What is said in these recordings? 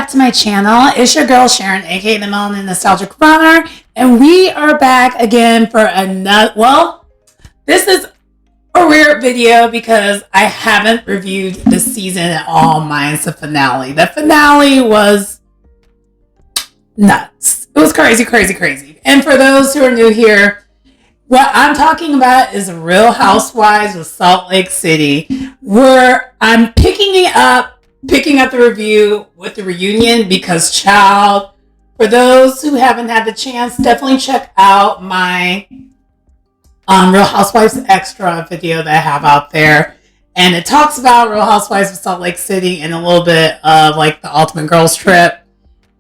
back to my channel. It's your girl Sharon, aka the Melanin Nostalgic Runner, and we are back again for another. Well, this is a weird video because I haven't reviewed the season at all. Mine's the finale. The finale was nuts. It was crazy, crazy, crazy. And for those who are new here, what I'm talking about is Real Housewives of Salt Lake City, where I'm picking up the review with the reunion because, child, for those who haven't had the chance, definitely check out my Real Housewives Extra video that I have out there. And it talks about Real Housewives of Salt Lake City and a little bit of like the Ultimate Girls Trip.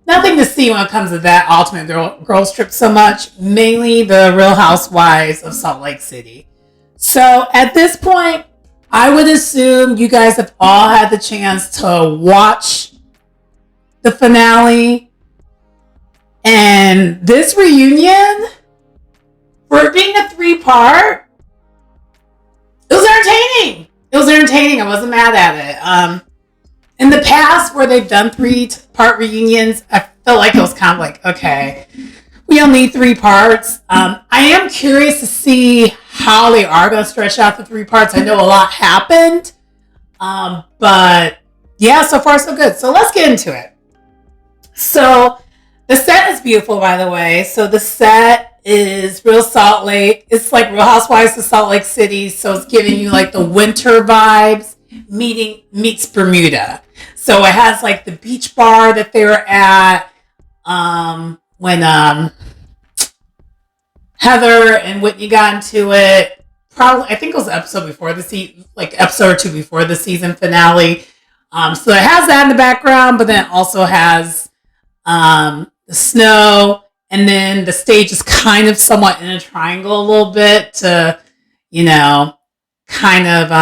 Nothing to see when it comes to that Ultimate Girls Trip so much. Mainly the Real Housewives of Salt Lake City. So at this point, I would assume you guys have all had the chance to watch the finale. And this reunion, for it being a 3-part, it was entertaining. It was entertaining. I wasn't mad at it. In the past, where they've done 3-part reunions, I felt like it was kind of like, okay, we don't need 3 parts. I am curious to see how they are going to stretch out the 3 parts. I know a lot happened. But yeah, so far so good. So let's get into it. So the set is beautiful, by the way. So the set is Real Salt Lake. It's like Real Housewives of Salt Lake City. So it's giving you like the winter vibes meets Bermuda. So it has like the beach bar that they were at when Heather and Whitney got into it. Probably, I think it was the episode before the episode or 2 before the season finale. So it has that in the background, but then it also has the snow, and then the stage is kind of somewhat in a triangle a little bit to, kind of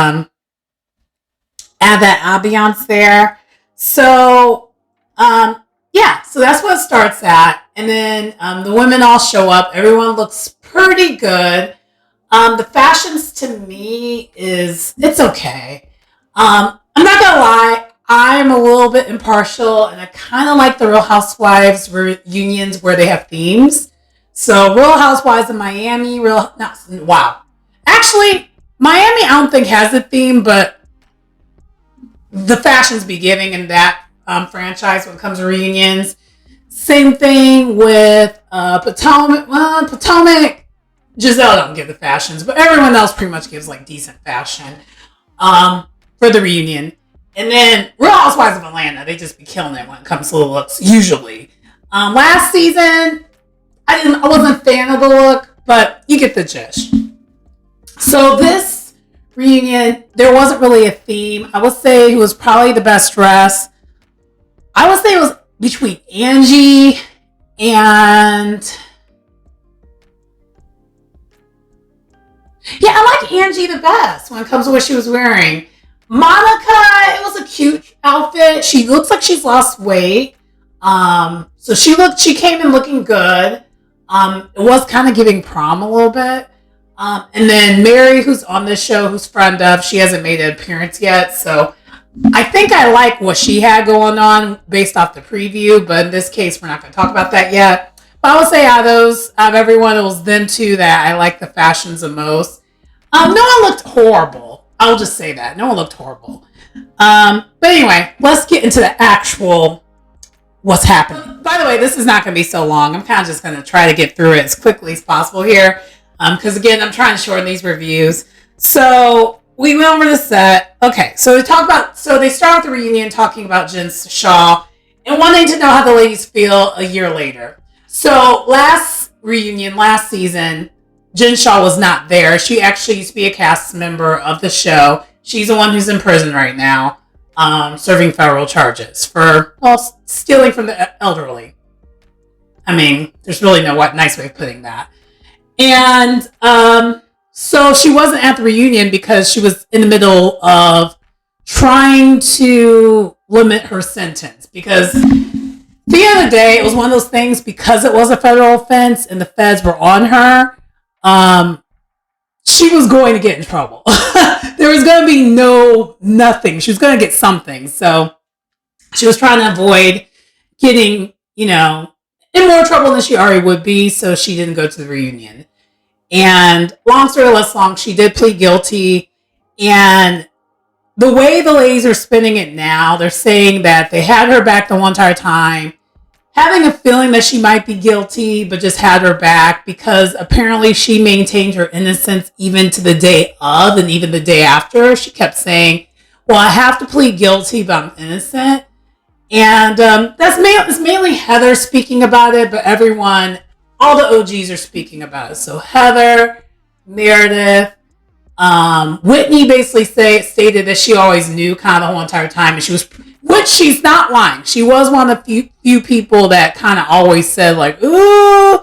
add that ambiance there. So, yeah, so that's what it starts at. And then the women all show up. Everyone looks pretty good. The fashions to me it's okay. I'm not gonna lie, I'm a little bit impartial, and I kind of like the Real Housewives reunions where they have themes. So Real Housewives of Miami, Actually, Miami I don't think has a theme, but the fashions be giving in that franchise when it comes to reunions. Same thing with Potomac. Well, Potomac, Giselle don't give the fashions, but everyone else pretty much gives like decent fashion for the reunion. And then Real Housewives of Atlanta, they just be killing it when it comes to the looks, usually. Last season, I wasn't a fan of the look, but you get the gist. So this reunion, there wasn't really a theme. I would say who was probably the best dressed, I would say it was between Angie and... Yeah, I like Angie the best when it comes to what she was wearing. Monica, it was a cute outfit. She looks like she's lost weight. So she came in looking good. It was kind of giving prom a little bit. And then Mary, who's on this show, who's friend of, she hasn't made an appearance yet. So I think I like what she had going on based off the preview. But in this case, we're not going to talk about that yet. But I would say out of everyone, it was them two that I like the fashions the most. No one looked horrible. I'll just say that. No one looked horrible. But anyway, let's get into the actual what's happening. By the way, this is not going to be so long. I'm kind of just going to try to get through it as quickly as possible here. Because again, I'm trying to shorten these reviews. So we went over the set. Okay, so they start with the reunion talking about Jin Shaw and wanting to know how the ladies feel a year later. So last season, Jin Shaw was not there. She actually used to be a cast member of the show. She's the one who's in prison right now, serving federal charges for stealing from the elderly. I mean, there's really no nice way of putting that. And so she wasn't at the reunion because she was in the middle of trying to limit her sentence. Because at the end of the day, it was one of those things, because it was a federal offense and the feds were on her, she was going to get in trouble. There was going to be nothing. She was going to get something. So she was trying to avoid getting, in more trouble than she already would be, so she didn't go to the reunion. And long story less long, she did plead guilty. And the way the ladies are spinning it now, they're saying that they had her back the whole entire time, having a feeling that she might be guilty, but just had her back because apparently she maintained her innocence even to the day of and even the day after. She kept saying, well, I have to plead guilty, but I'm innocent. And that's mainly Heather speaking about it, but everyone, all the OGs are speaking about it. So Heather, Meredith, Whitney basically stated that she always knew kind of the whole entire time, and which she's not lying. She was one of the few people that kind of always said like, ooh,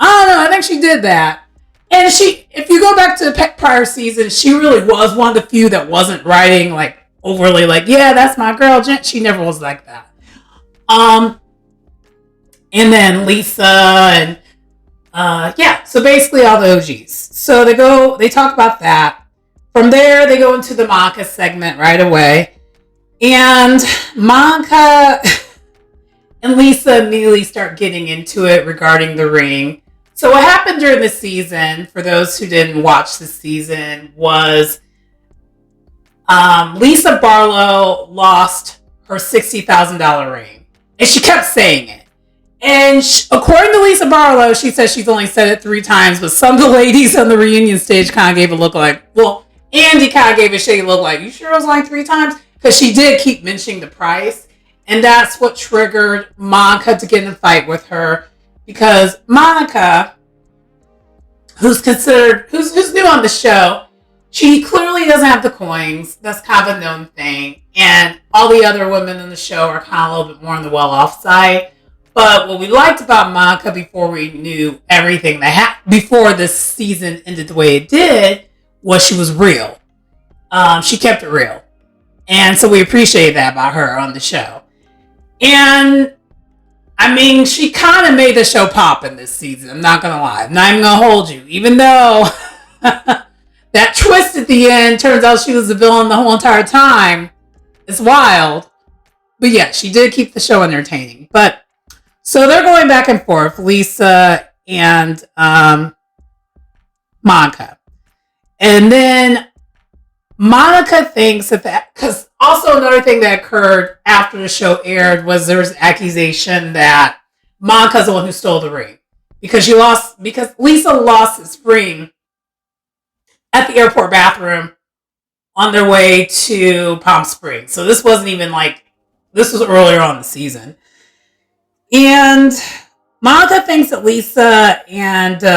I don't know, I think she did that. And if you go back to the prior season, she really was one of the few that wasn't writing like overly like, yeah, that's my girl. She never was like that. And then Lisa and so basically all the OGs. So they talk about that. From there, they go into the Monica segment right away. And Monica and Lisa immediately start getting into it regarding the ring. So what happened during the season, for those who didn't watch the season, was Lisa Barlow lost her $60,000 ring. And she kept saying it. And according to Lisa Barlow, she says she's only said it 3 times, but some of the ladies on the reunion stage kind of gave a look like, well, Andy kind of gave a shady look like, you sure it was like 3 times? Because she did keep mentioning the price. And that's what triggered Monica to get in a fight with her. Because Monica, who's new on the show, she clearly doesn't have the coins. That's kind of a known thing. And all the other women in the show are kind of a little bit more on the well-off side. But what we liked about Monica before we knew everything before this season ended the way it did, was she was real. She kept it real. And so we appreciate that about her on the show. And I mean, she kind of made the show pop in this season. I'm not going to lie. I'm not even going to hold you. Even though that twist at the end turns out she was the villain the whole entire time. It's wild. But yeah, she did keep the show entertaining. But so they're going back and forth, Lisa and Monica. And then Monica thinks that, because also another thing that occurred after the show aired was there was an accusation that Monica's the one who stole the ring. Because Lisa lost this ring at the airport bathroom on their way to Palm Springs. So this wasn't even this was earlier on in the season. And Monica thinks that Lisa and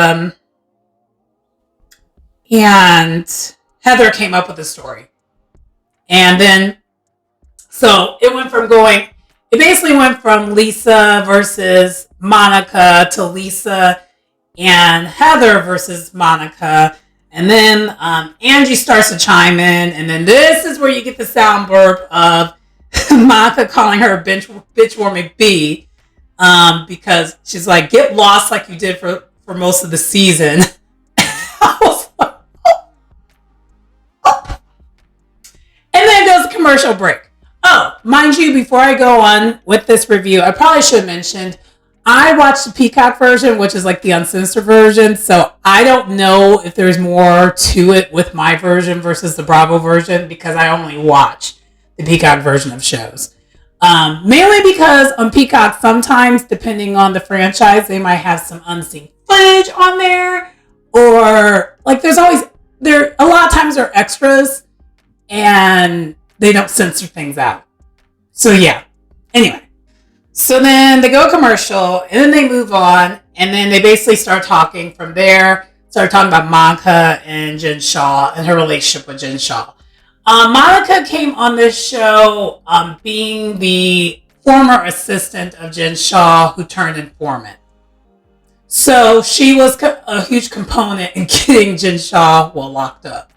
Heather came up with the story. And then, so it basically went from Lisa versus Monica to Lisa and Heather versus Monica. And then Angie starts to chime in. And then this is where you get the sound burp of Monica calling her a bitchworm McBee. Because she's like, get lost like you did for most of the season. I was like, oh. And then goes a commercial break. Oh, mind you, before I go on with this review, I probably should have mentioned, I watched the Peacock version, which is like the uncensored version. So I don't know if there's more to it with my version versus the Bravo version, because I only watch the Peacock version of shows. Mainly because on Peacock, sometimes, depending on the franchise, they might have some unseen footage on there. Or, a lot of times there are extras and they don't censor things out. So, yeah. Anyway. So then they go commercial and then they move on. And then they basically start talking from there. Start talking about Monica and Jin Shaw and her relationship with Jin Shaw. Monica came on this show being the former assistant of Jin Shaw, who turned informant. So she was a huge component in getting Jin Shaw locked up.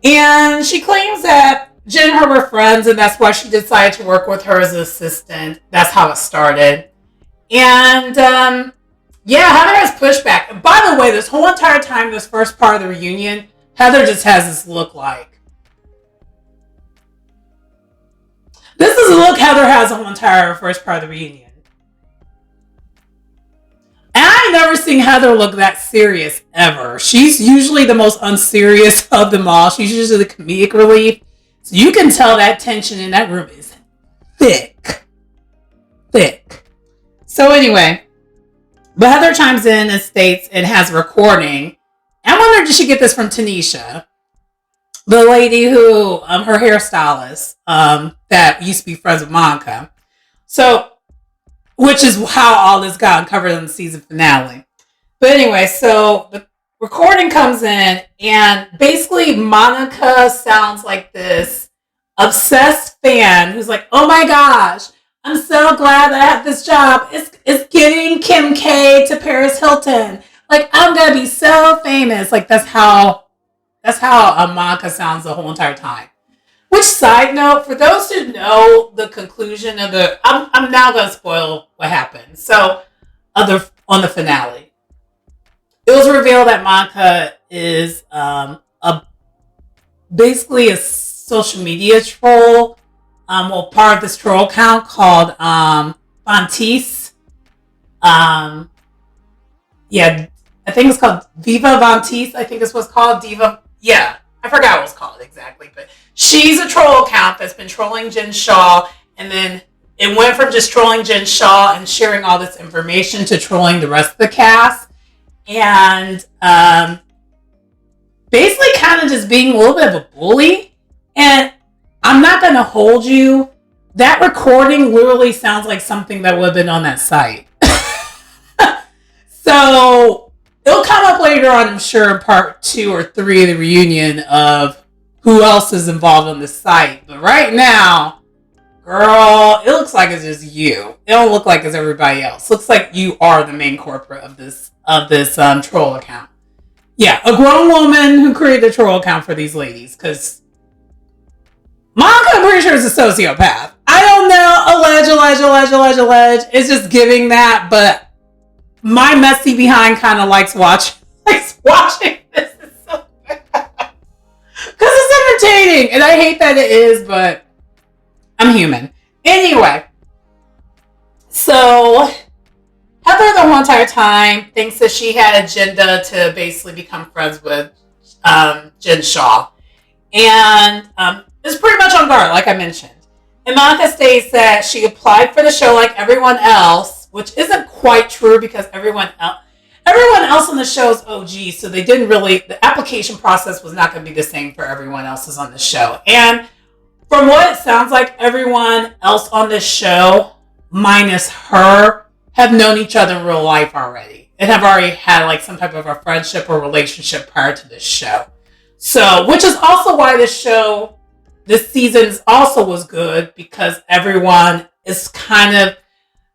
And she claims that Jin and her were friends, and that's why she decided to work with her as an assistant. That's how it started. And Heather has pushback. And by the way, this whole entire time, this first part of the reunion, Heather just has this look like. This is a look Heather has on the entire first part of the reunion. I ain't never seen Heather look that serious ever. She's usually the most unserious of them all. She's usually the comedic relief. So you can tell that tension in that room is thick. Thick. So anyway, but Heather chimes in and states and has a recording. I wonder, did she get this from Tanisha? The lady who, her hairstylist, that used to be friends with Monica. So, which is how all this got uncovered in the season finale. But anyway, so the recording comes in and basically Monica sounds like this obsessed fan who's like, oh my gosh, I'm so glad that I have this job. It's getting Kim K to Paris Hilton. Like, I'm going to be so famous. Like, that's how Monica sounds the whole entire time. Which, side note, for those who know the conclusion of the... I'm now going to spoil what happened. So, on the finale, it was revealed that Monica is basically a social media troll. Part of this troll account called Vantis. I think it's called Viva Vantis. I think it's what's called Diva. Yeah, I forgot what it's called exactly, but she's a troll account that's been trolling Jin Shaw, and then it went from just trolling Jin Shaw and sharing all this information to trolling the rest of the cast, and basically kind of just being a little bit of a bully. And I'm not going to hold you. That recording literally sounds like something that would have been on that site. So it'll come up later on, I'm sure, in part 2 or 3 of the reunion of who else is involved on this site. But right now, girl, it looks like it's just you. It don't look like it's everybody else. Looks like you are the main corporate of this troll account. Yeah, a grown woman who created a troll account for these ladies, because Monica, I'm pretty sure, is a sociopath. I don't know. Allege. It's just giving that, but my messy behind kind of likes watching this. It's so bad. Because it's entertaining, and I hate that it is, but I'm human. Anyway, so Heather the whole entire time thinks that she had an agenda to basically become friends with Jin Shaw. And is pretty much on guard, like I mentioned. And Monica states that she applied for the show like everyone else, which isn't quite true because everyone else on the show is OG, so they didn't really, the application process was not going to be the same for everyone else on the show. And from what it sounds like, everyone else on this show, minus her, have known each other in real life already and have already had like some type of a friendship or relationship prior to this show. So, which is also why this season also was good, because everyone is kind of,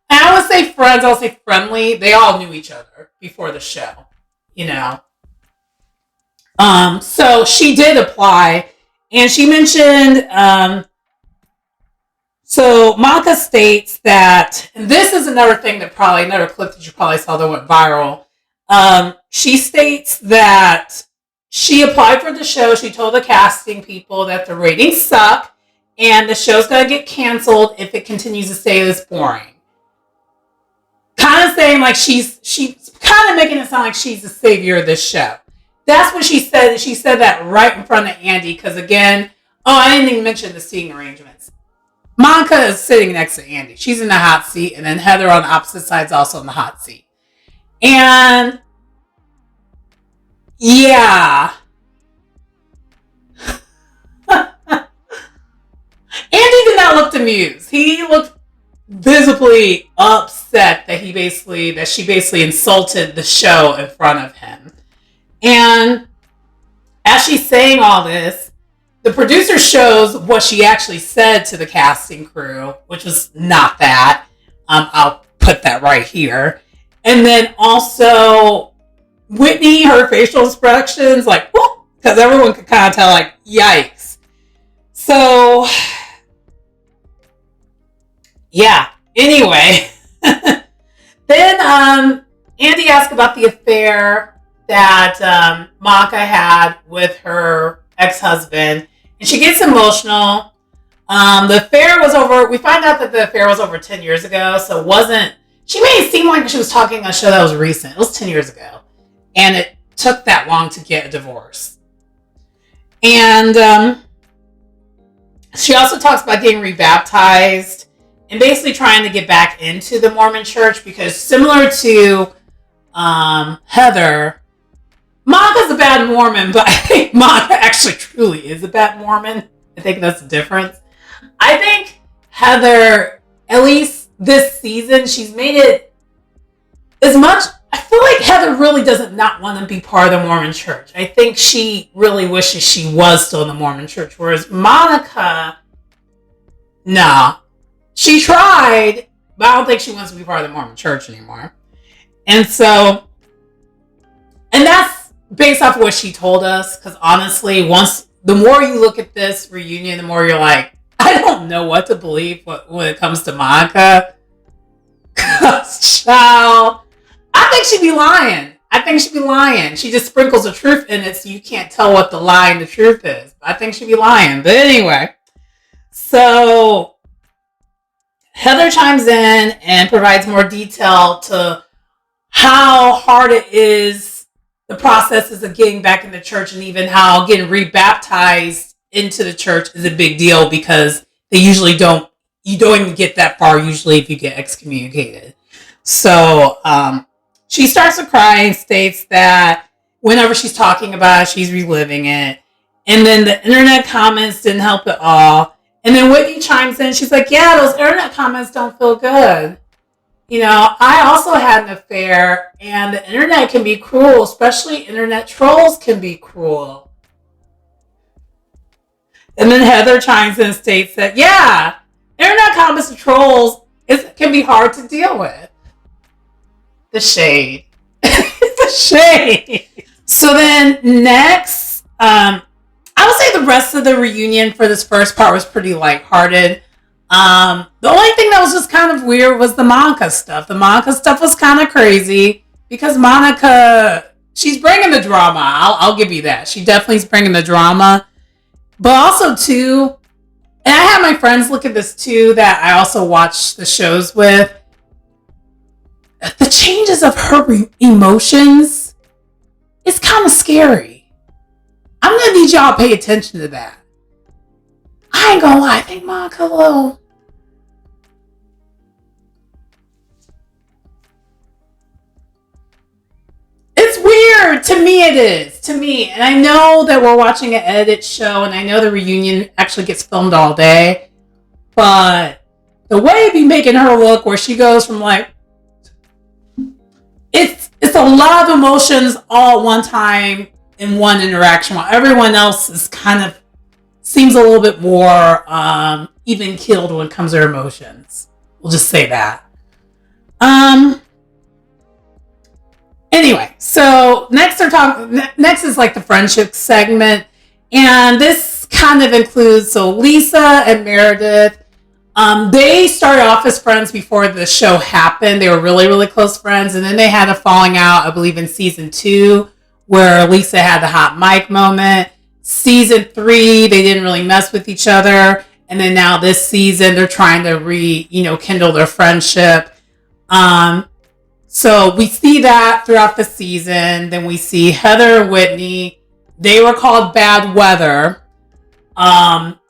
I would say friends, I'll say friendly. They all knew each other before the show, you know. So she did apply, and she mentioned, so Monica states that, and this is another thing that probably, another clip that you probably saw that went viral. She states that she applied for the show. She told the casting people that the ratings suck and the show's going to get canceled if it continues to stay this boring. Kind of saying like she's kind of making it sound like she's the savior of this show. That's what she said. She said that right in front of Andy because, again, I didn't even mention the seating arrangements. Monica is sitting next to Andy. She's in the hot seat, and then Heather on the opposite side is also in the hot seat. And yeah. Andy did not look amused. He looked visibly upset that she basically insulted the show in front of him. And as she's saying all this, the producer shows what she actually said to the casting crew, which was not that. I'll put that right here. And then also Whitney, her facial expressions, like, because everyone could kind of tell, like, yikes. So, yeah. Anyway, then Andy asked about the affair that Monica had with her ex-husband, and she gets emotional. The affair was over. We find out that the affair was over 10 years ago, so it wasn't she made it seem like she was talking on a show that was recent. It was 10 years ago. And it took that long to get a divorce. And she also talks about getting rebaptized and basically trying to get back into the Mormon church because similar to Heather, Monica's a bad Mormon, but I think Monica actually truly is a bad Mormon. I think that's the difference. I think Heather, at least this season, she's made it as much. I feel like Heather really doesn't not want to be part of the Mormon church. I think she really wishes she was still in the Mormon church. Whereas Monica, nah. She tried, but I don't think she wants to be part of the Mormon church anymore. And so, and that's based off of what she told us. Because honestly, the more you look at this reunion, the more you're like, I don't know what to believe when it comes to Monica. Child, I think she'd be lying. She just sprinkles the truth in it so you can't tell what the lie and the truth is. I think she'd be lying. But anyway, so Heather chimes in and provides more detail to how hard it is, the processes of getting back in the church, and even how getting rebaptized into the church is a big deal because they usually you don't even get that far usually if you get excommunicated. So she starts to cry and states that whenever she's talking about it, she's reliving it. And then the internet comments didn't help at all. And then Whitney chimes in. She's like, yeah, those internet comments don't feel good. You know, I also had an affair, and the internet can be cruel, especially internet trolls can be cruel. And then Heather chimes in and states that, yeah, internet comments and trolls can be hard to deal with. The shade. The shade. So then next, I would say the rest of the reunion for this first part was pretty lighthearted. The only thing that was just kind of weird was the Monica stuff. The Monica stuff was kind of crazy because Monica, she's bringing the drama. I'll give you that. She definitely is bringing the drama. But also, too, and I had my friends look at this, too, that I also watch the shows with. The changes of her emotions is kind of scary. I'm going to need y'all to pay attention to that. I ain't going to lie. I think Monica Lowe. It's weird. To me, it is. To me. And I know that we're watching an edited show, and I know the reunion actually gets filmed all day. But the way it be making her look where she goes from like, it's a lot of emotions all at one time in one interaction, while everyone else is kind of seems a little bit more even keeled when it comes to their emotions. We'll just say that. Anyway, so next is like the friendship segment, and this kind of includes Lisa and Meredith. They started off as friends before the show happened. They were really, really close friends. And then they had a falling out, I believe, in season 2, where Lisa had the hot mic moment. Season 3, they didn't really mess with each other. And then now this season, they're trying to rekindle their friendship. So we see that throughout the season. Then we see Heather and Whitney. They were called Bad Weather.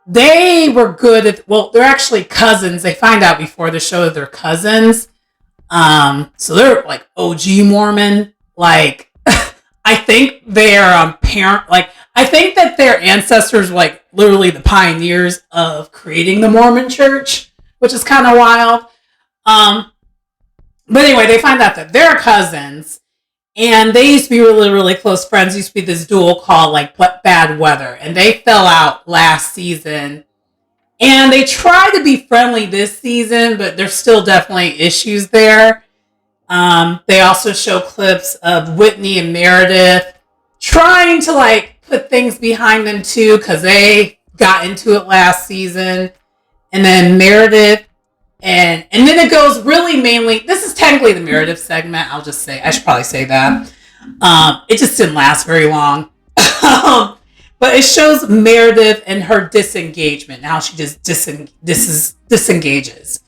They were good at, they're actually cousins. They find out before the show that they're cousins. So they're like OG Mormon. Like, I think they're I think that their ancestors were like literally the pioneers of creating the Mormon church, which is kind of wild. But anyway, they find out that they're cousins. And they used to be really, really close friends. Used to be this duo called like Bad Weather. And they fell out last season. And they tried to be friendly this season, but there's still definitely issues there. They also show clips of Whitney and Meredith trying to like put things behind them too, because they got into it last season. And then Meredith and then it goes really mainly, this is technically the Meredith segment. I'll just say, I should probably say that. It just didn't last very long. But it shows Meredith and her disengagement, how she just disengages.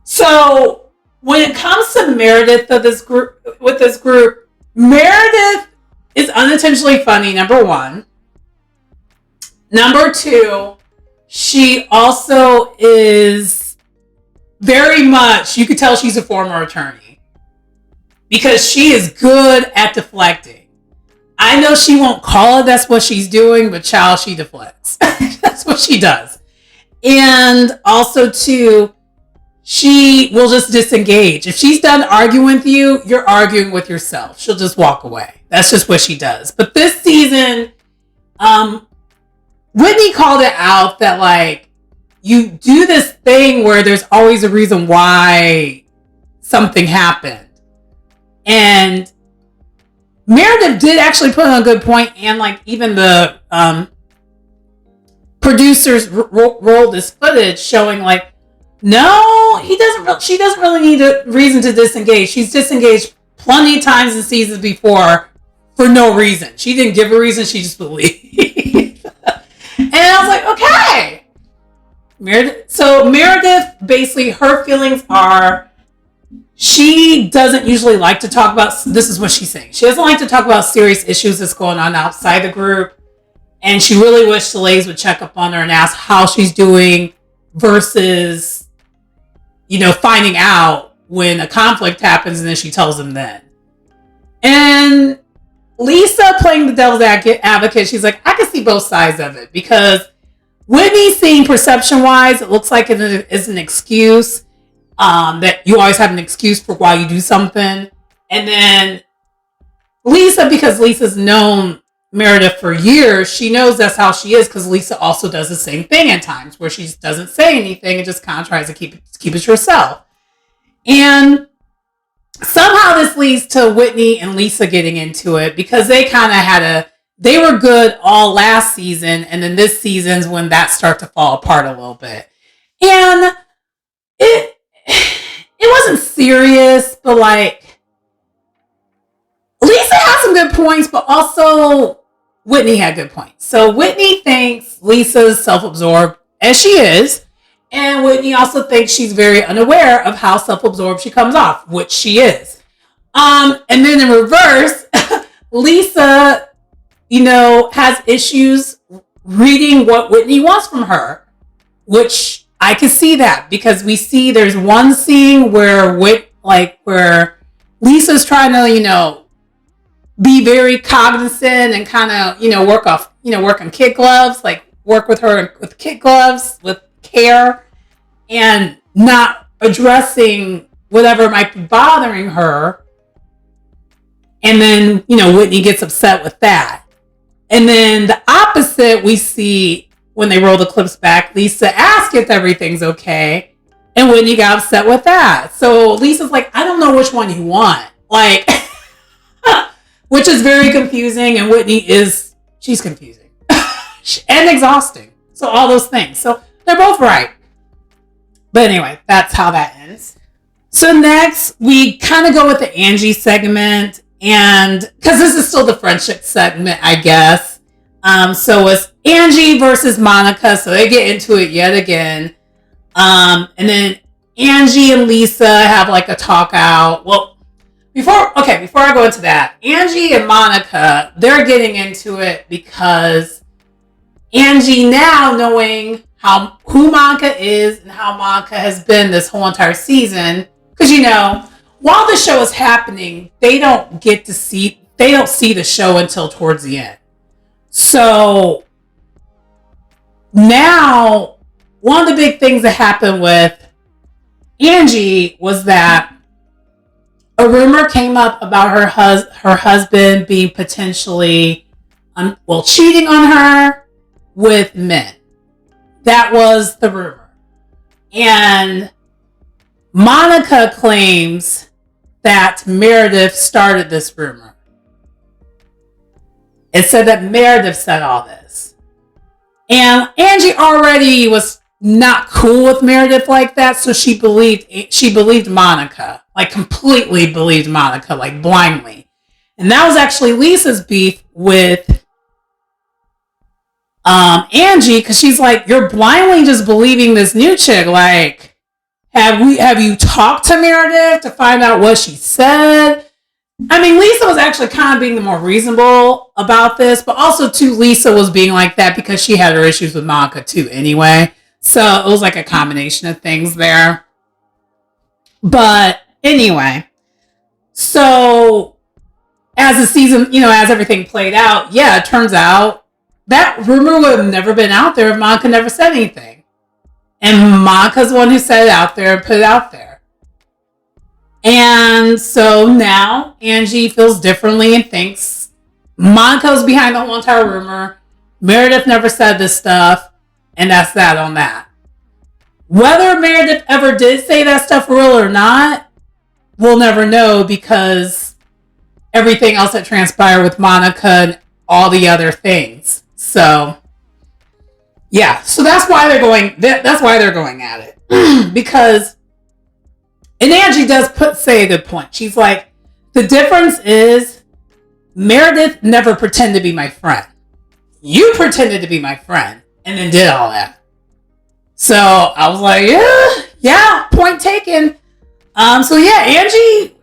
So when it comes to Meredith of this group, Meredith is unintentionally funny, number one. Number two, she also is very much, you could tell she's a former attorney because she is good at deflecting. I know she won't call it that's what she's doing, but child, she deflects. That's what she does. And also too, she will just disengage. If she's done arguing with you, you're arguing with yourself. She'll just walk away. That's just what she does. But this season, Whitney called it out that like you do this thing where there's always a reason why something happened. And Meredith did actually put on a good point, and like even the producers rolled this footage showing like, no, she doesn't really need a reason to disengage. She's disengaged plenty of times in seasons before for no reason. She didn't give a reason. She just believed. And I was like, okay. Meredith, basically her feelings are, she doesn't usually like to talk about, this is what she's saying. She doesn't like to talk about serious issues that's going on outside the group. And she really wished the ladies would check up on her and ask how she's doing versus, finding out when a conflict happens and then she tells them then. And Lisa, playing the devil's advocate, she's like, I can see both sides of it because Whitney, seeing perception-wise, it looks like it is an excuse. That you always have an excuse for why you do something. And then Lisa, because Lisa's known Meredith for years, she knows that's how she is because Lisa also does the same thing at times where she doesn't say anything and just kind of tries to keep it to herself. And somehow this leads to Whitney and Lisa getting into it because they kind of they were good all last season, and then this season's when that starts to fall apart a little bit. And it wasn't serious, but like Lisa had some good points, but also Whitney had good points. So Whitney thinks Lisa's self-absorbed, as she is, and Whitney also thinks she's very unaware of how self-absorbed she comes off, which she is. And then in reverse, Lisa, has issues reading what Whitney wants from her, which I can see that because we see there's one scene where Lisa's trying to, be very cognizant and kind of, work on kid gloves, like work with her with kid gloves with care and not addressing whatever might be bothering her. And then, Whitney gets upset with that. And then the opposite we see when they roll the clips back, Lisa asks if everything's okay, and Whitney got upset with that. So Lisa's like, I don't know which one you want. Like, which is very confusing, and she's confusing and exhausting. So all those things. So they're both right. But anyway, that's how that ends. So next, we kind of go with the Angie segment, and because this is still the friendship segment, I guess. So it's Angie versus Monica, so they get into it yet again. And then Angie and Lisa have like a talk out. Well, before I go into that, Angie and Monica, they're getting into it because Angie, now knowing who Monica is and how Monica has been this whole entire season, because while the show is happening, they don't see the show until towards the end. So now, one of the big things that happened with Angie was that a rumor came up about her husband being potentially cheating on her with men. That was the rumor. And Monica claims that Meredith started this rumor. It said that Meredith said all this. And Angie already was not cool with Meredith like that, so she believed Monica. Like completely believed Monica, like blindly. And that was actually Lisa's beef with Angie, because she's like, you're blindly just believing this new chick. Like, Have you talked to Meredith to find out what she said? I mean, Lisa was actually kind of being the more reasonable about this, but also too, Lisa was being like that because she had her issues with Monica too anyway. So it was like a combination of things there. But anyway, so as the season, as everything played out, yeah, it turns out that rumor would have never been out there if Monica never said anything. And Monica's the one who said it out there and put it out there. And so now Angie feels differently and thinks Monica was behind the whole entire rumor. Meredith never said this stuff. And that's that on that. Whether Meredith ever did say that stuff for real or not, we'll never know because everything else that transpired with Monica and all the other things. So, yeah. So that's why they're going. That's why they're going at it because. And Angie does say a good point. She's like, the difference is Meredith never pretended to be my friend. You pretended to be my friend and then did all that. So I was like, yeah, point taken. So yeah,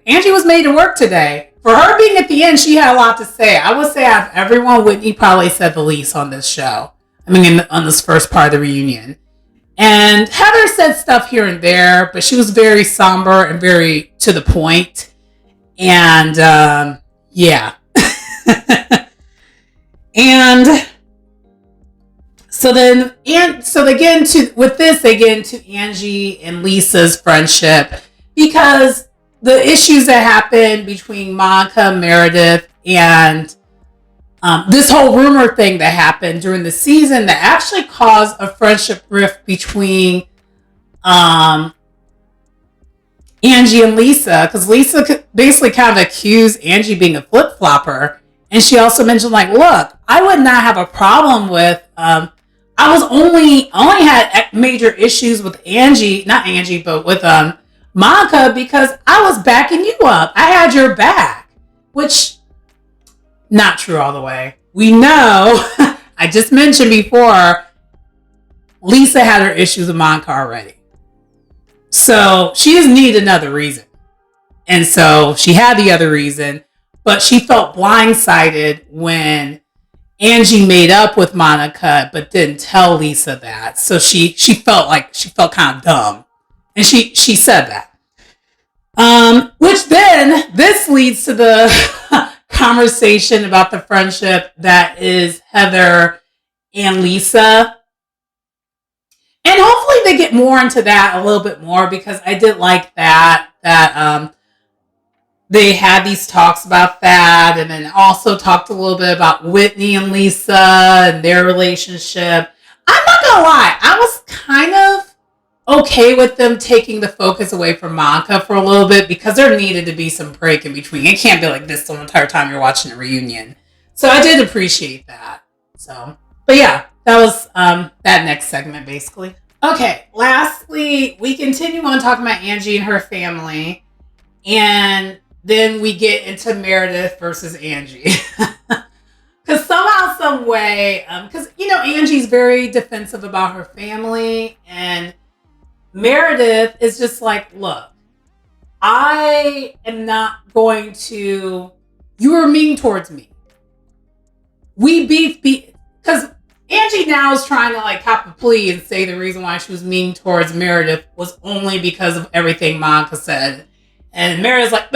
Angie was made to work today. For her being at the end, she had a lot to say. I would say out of everyone, Whitney probably said the least on this show. I mean, on this first part of the reunion. And Heather said stuff here and there, but she was very somber and very to the point. And yeah. And so then, they get into Angie and Lisa's friendship because the issues that happened between Monica, Meredith, and this whole rumor thing that happened during the season that actually caused a friendship rift between Angie and Lisa, because Lisa basically kind of accused Angie being a flip-flopper. And she also mentioned, like, look, I would not have a problem with, I only had major issues with but with Monica because I was backing you up. I had your back, which not true all the way. We know, I just mentioned before, Lisa had her issues with Monica already. So she doesn't need another reason. And so she had the other reason, but she felt blindsided when Angie made up with Monica, but didn't tell Lisa that. So she felt kind of dumb. And she said that. Which then, this leads to the conversation about the friendship that is Heather and Lisa. And hopefully they get more into that a little bit more because I did like that they had these talks about that and then also talked a little bit about Whitney and Lisa and their relationship. I'm not gonna lie, I was kind of okay with them taking the focus away from Monica for a little bit because there needed to be some break in between. It can't be like this the entire time you're watching a reunion. So I did appreciate that. So, but yeah, that was that next segment basically. Okay, lastly, we continue on talking about Angie and her family. And then we get into Meredith versus Angie. Because somehow, some way, because, Angie's very defensive about her family. And Meredith is just like, look, I am not going to, you were mean towards me. We beef, because Angie now is trying to like cop a plea and say the reason why she was mean towards Meredith was only because of everything Monica said. And Meredith's like,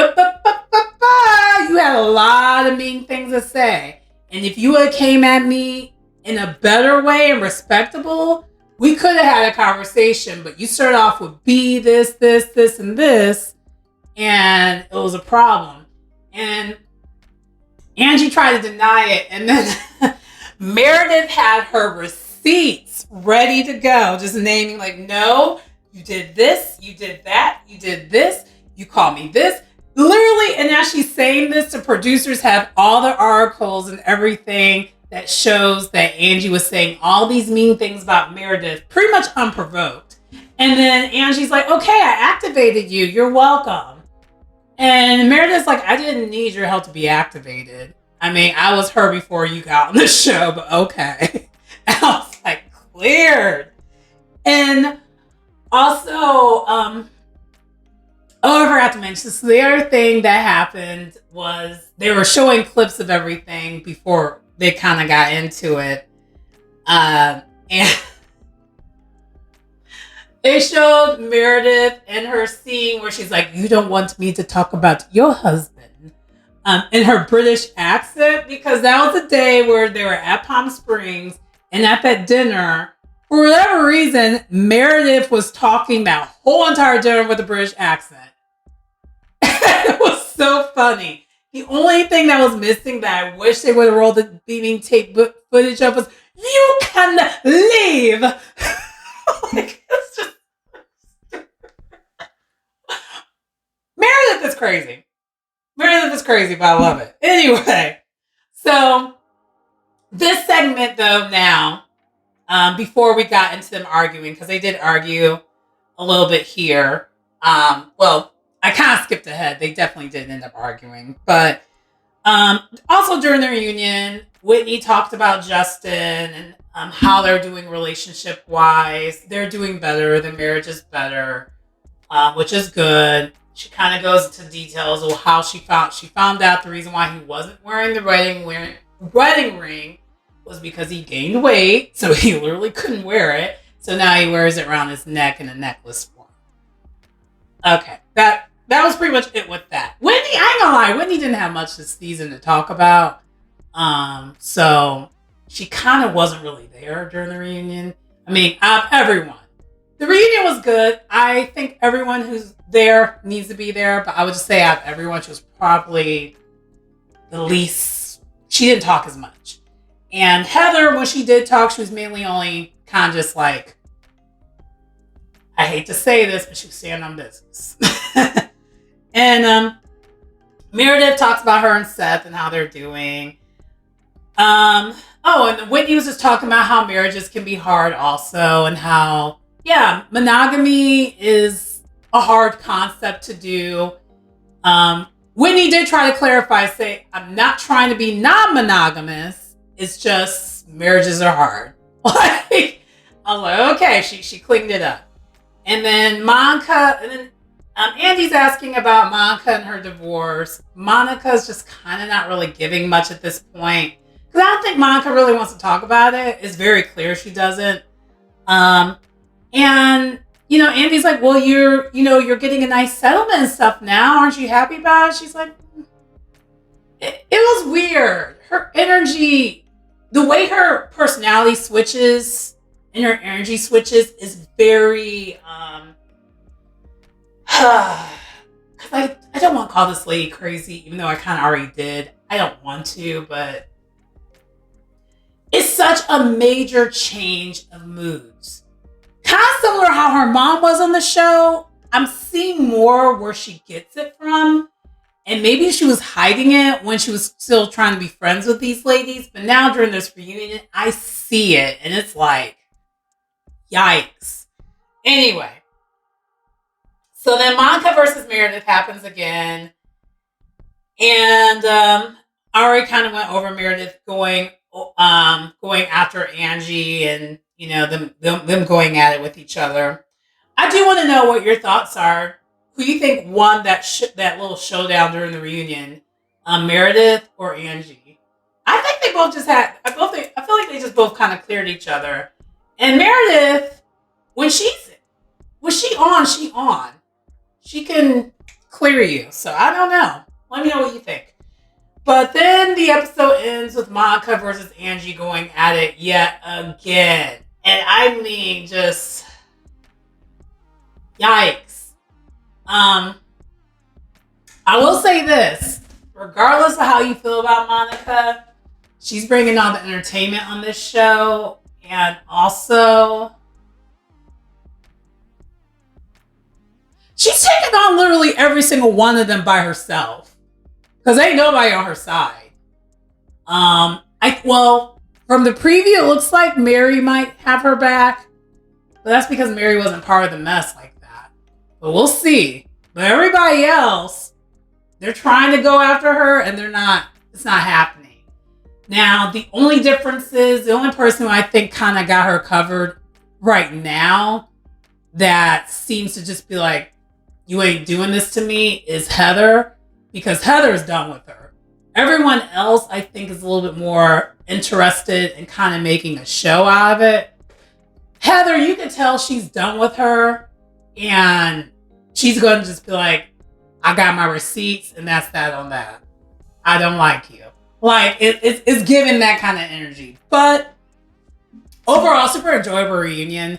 you had a lot of mean things to say. And if you had came at me in a better way and respectable, we could have had a conversation. But you started off with be this, and this. And it was a problem. And Angie tried to deny it. And then Meredith had her receipts ready to go. Just naming like, no, you did this, you did that, you did this, you called me this. Literally, and as she's saying this, the producers have all the articles and everything that shows that Angie was saying all these mean things about Meredith, pretty much unprovoked. And then Angie's like, okay, I activated you. You're welcome. And Meredith's like, I didn't need your help to be activated. I mean, I was her before you got on the show, but okay. And I was like, cleared. And Also, I forgot to mention, so the other thing that happened was they were showing clips of everything before they kind of got into it. And they showed Meredith and her scene where she's like, "You don't want me to talk about your husband," in her British accent, because that was the day where they were at Palm Springs, and at that dinner, for whatever reason, Meredith was talking that whole entire dinner with a British accent. It was so funny. The only thing that was missing that I wish they would have rolled the beaming tape footage of was, "You can leave." Like, it's just... Meredith is crazy. Meredith is crazy, but I love it. Anyway, so this segment, though, now, before we got into them arguing, because they did argue a little bit here. Well, I kind of skipped ahead. They definitely did end up arguing. But also during the reunion, Whitney talked about Justin and how they're doing relationship-wise. They're doing better. The marriage is better, which is good. She kind of goes into details of how she found out the reason why he wasn't wearing the wedding ring was because he gained weight, so he literally couldn't wear it. So now he wears it around his neck in a necklace form. Okay, that was pretty much it with that. Whitney, I ain't gonna lie, Whitney didn't have much this season to talk about. So she kind of wasn't really there during the reunion. I mean, everyone. The reunion was good. I think everyone who's there needs to be there, but I would just say out of everyone, she was probably the least. She didn't talk as much. And Heather, when she did talk, she was mainly only kind of just like, I hate to say this, but she was standing on business. And Meredith talks about her and Seth and how they're doing. And Whitney was just talking about how marriages can be hard also, and how, yeah, monogamy is a hard concept to do. Whitney did try to clarify, say, I'm not trying to be non-monogamous. It's just marriages are hard. Like, I was like, okay, she cleaned it up. And then Andy's asking about Monica and her divorce. Monica's just kind of not really giving much at this point, because I don't think Monica really wants to talk about it. It's very clear she doesn't. And Andy's like, well, you're getting a nice settlement and stuff now. Aren't you happy about it? She's like, it was weird. Her energy, the way her personality switches and her energy switches is very, I don't want to call this lady crazy, even though I kind of already did. I don't want to, but it's such a major change of moods. Kind of similar to how her mom was on the show. I'm seeing more where she gets it from. And maybe she was hiding it when she was still trying to be friends with these ladies. But now during this reunion, I see it. And it's like, yikes. Anyway. So then Monica versus Meredith happens again. And I already kind of went over Meredith going after Angie and, them going at it with each other. I do want to know what your thoughts are. Who do you think won that little showdown during the reunion? Meredith or Angie? I think they both just had... I feel like they just both kind of cleared each other. And Meredith, when she on. She can clear you. So I don't know. Let me know what you think. But then the episode ends with Monica versus Angie going at it yet again. And I mean, just... yikes. I will say this. Regardless of how you feel about Monica, she's bringing all the entertainment on this show. And also... she's taking on literally every single one of them by herself. Because ain't nobody on her side. From the preview, it looks like Mary might have her back. But that's because Mary wasn't part of the mess like that. But we'll see. But everybody else, they're trying to go after her and it's not happening. Now, the only difference is, the only person who I think kind of got her covered right now that seems to just be like, you ain't doing this to me, is Heather, because Heather's done with her. Everyone else, I think, is a little bit more interested in kind of making a show out of it. Heather, you can tell she's done with her, and she's going to just be like, I got my receipts, and that's that on that. I don't like you. Like, it's giving that kind of energy. But overall, super enjoyable reunion.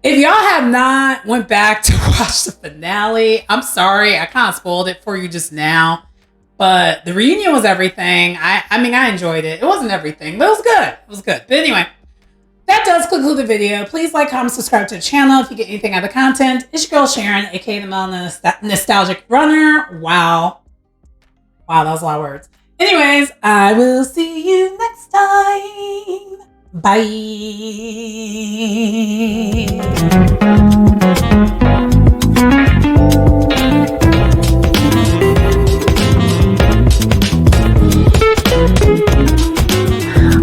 If y'all have not went back to watch the finale, I'm sorry. I kind of spoiled it for you just now. But the reunion was everything. I mean, I enjoyed it. It wasn't everything, but it was good. It was good. But anyway, that does conclude the video. Please like, comment, subscribe to the channel if you get anything out of the content. It's your girl Sharon, aka the Nostalgic Runner. Wow. Wow, that was a lot of words. Anyways, I will see you next time. Bye.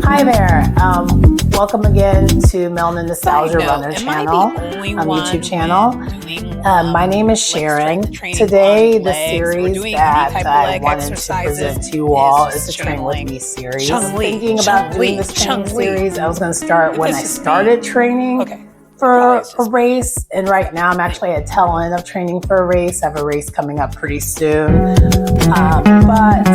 Hi there. Welcome again to Melanin Nostalgia Runner channel, YouTube channel. My name is Sharon. Today, the series that I wanted to present to you all is the Train With Me series. Thinking about doing this training series, I was going to start when I started training for a race, and right now I'm actually at tail end of training for a race. I have a race coming up pretty soon, but